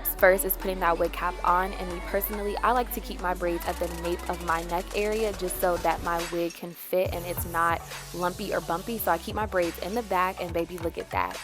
steps first is putting that wig cap on, and me personally, I like to keep my braids at the nape of my neck area just so that my wig can fit and it's not lumpy or bumpy. So I keep my braids in the back, and baby, look at that.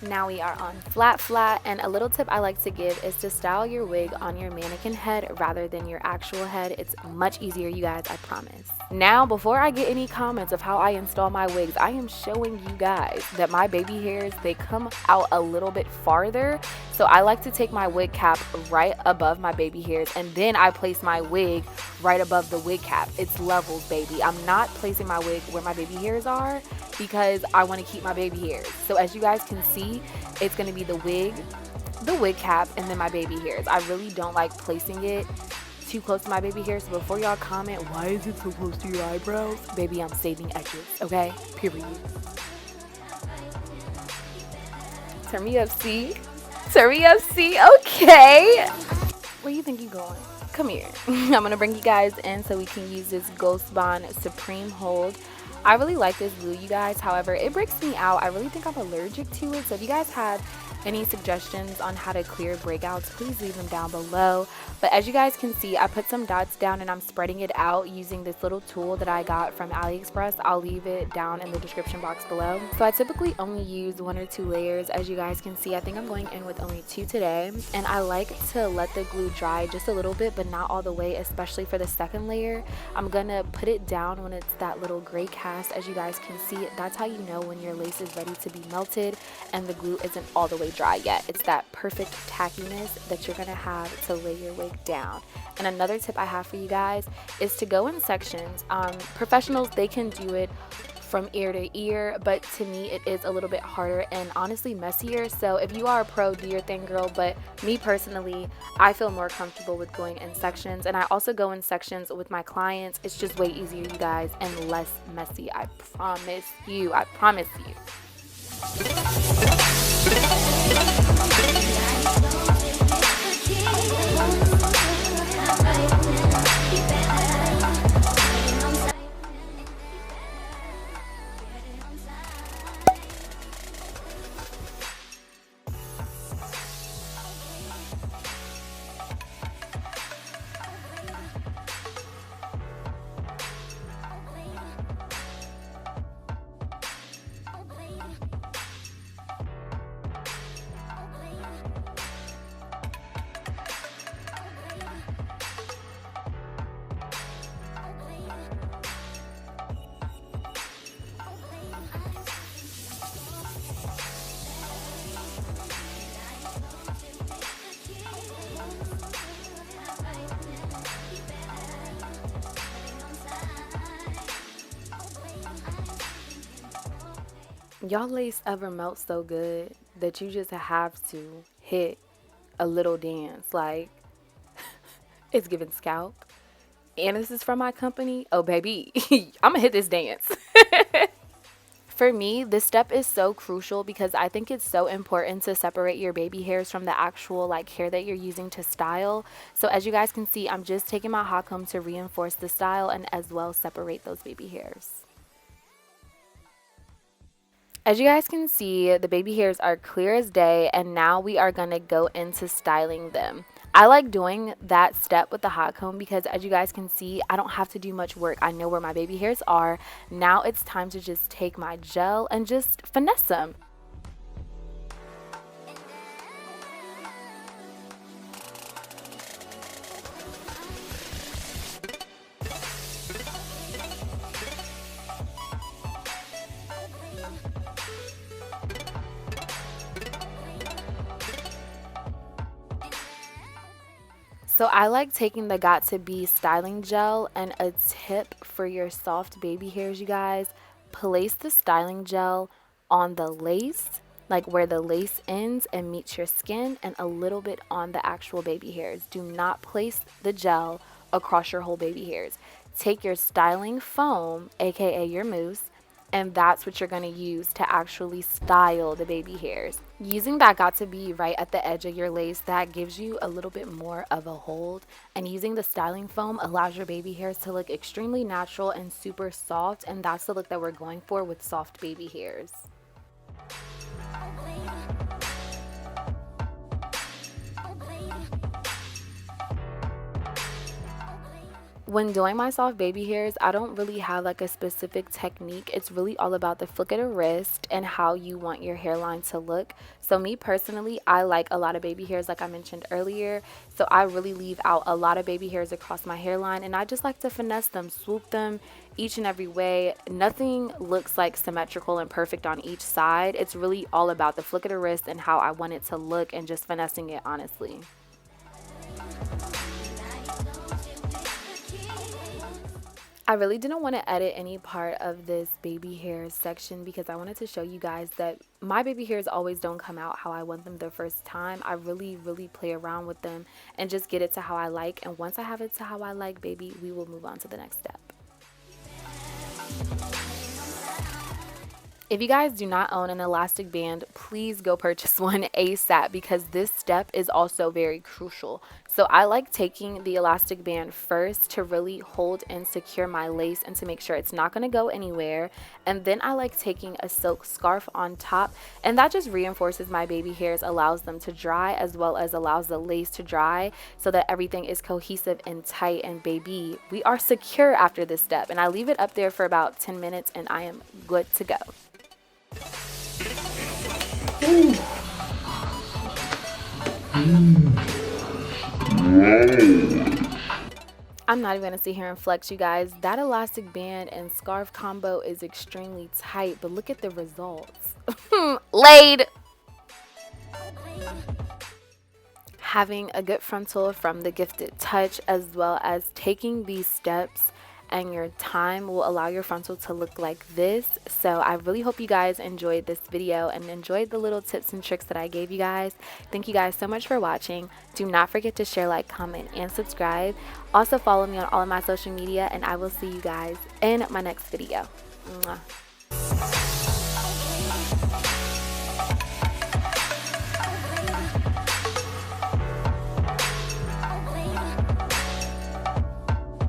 Now we are on flat, and a little tip I like to give is to style your wig on your mannequin head rather than your actual head. It's much easier, you guys, I promise. Now, before I get any comments of how I install my wigs, I am showing you guys that my baby hairs, they come out a little bit farther. So I like to take my wig cap right above my baby hairs, and then I place my wig right above the wig cap. It's levels, baby. I'm not placing my wig where my baby hairs are because I want to keep my baby hairs. So as you guys can see, it's going to be the wig cap, and then my baby hairs. I really don't like placing it too close to my baby hairs. So before y'all comment, why is it so close to your eyebrows? Baby, I'm saving edges, okay? Period. Turn me up, see? Turn me up, see? Okay. Where you think you going? Come here. I'm going to bring you guys in so we can use this Ghost Bond Supreme Hold. I really like this glue, you guys. However, it breaks me out. I really think I'm allergic to it. So if you guys have any suggestions on how to clear breakouts, please leave them down below. But as you guys can see, I put some dots down and I'm spreading it out using this little tool that I got from AliExpress. I'll leave it down in the description box below. So I typically only use 1 or 2 layers. As you guys can see, I think I'm going in with only 2 today. And I like to let the glue dry just a little bit, but not all the way, especially for the second layer. I'm gonna put it down when it's that little gray cast. As you guys can see, that's how you know when your lace is ready to be melted and the glue isn't all the way dry yet. It's that perfect tackiness that you're gonna have to lay your wig down. And another tip I have for you guys is to go in sections. Professionals, they can do it from ear to ear, but to me it is a little bit harder and honestly messier. So if you are a pro, do your thing, girl. But me personally, I feel more comfortable with going in sections, and I also go in sections with my clients. It's just way easier, you guys, and less messy. I promise you. I promise you. Y'all lace ever melt so good that you just have to hit a little dance? Like, it's giving scalp. And this is from my company. Oh, baby, I'm gonna hit this dance. For me, this step is so crucial because I think it's so important to separate your baby hairs from the actual hair that you're using to style. So as you guys can see, I'm just taking my hot comb to reinforce the style and as well separate those baby hairs. As you guys can see, the baby hairs are clear as day, and now we are going to go into styling them. I like doing that step with the hot comb because as you guys can see, I don't have to do much work. I know where my baby hairs are. Now it's time to just take my gel and just finesse them. So I like taking the Got To Be styling gel, and a tip for your soft baby hairs, you guys, place the styling gel on the lace, like where the lace ends and meets your skin, and a little bit on the actual baby hairs. Do not place the gel across your whole baby hairs. Take your styling foam, aka your mousse, and that's what you're going to use to actually style the baby hairs. Using that Got To Be right at the edge of your lace, that gives you a little bit more of a hold, and using the styling foam allows your baby hairs to look extremely natural and super soft, and that's the look that we're going for with soft baby hairs. When doing my soft baby hairs, I don't really have like a specific technique. It's really all about the flick of the wrist and how you want your hairline to look. So me personally, I like a lot of baby hairs like I mentioned earlier. So I really leave out a lot of baby hairs across my hairline, and I just like to finesse them, swoop them each and every way. Nothing looks like symmetrical and perfect on each side. It's really all about the flick of the wrist and how I want it to look and just finessing it, honestly. I really didn't want to edit any part of this baby hairs section because I wanted to show you guys that my baby hairs always don't come out how I want them the first time. I really play around with them and just get it to how I like. And once I have it to how I like, baby, we will move on to the next step. If you guys do not own an elastic band, please go purchase one ASAP because this step is also very crucial. So I like taking the elastic band first to really hold and secure my lace and to make sure it's not going to go anywhere. And then I like taking a silk scarf on top, and that just reinforces my baby hairs, allows them to dry, as well as allows the lace to dry so that everything is cohesive and tight. And baby, we are secure after this step. And I leave it up there for about 10 minutes and I am good to go. I'm not even going to sit here and flex, you guys. That elastic band and scarf combo is extremely tight, but look at the results. Laid! Having a good frontal from the Gifted Touch, as well as taking these steps and your time, will allow your frontal to look like this. So I really hope you guys enjoyed this video and enjoyed the little tips and tricks that I gave you guys. Thank you guys so much for watching. Do not forget to share, like, comment, and subscribe. Also follow me on all of my social media, and I will see you guys in my next video. Mwah.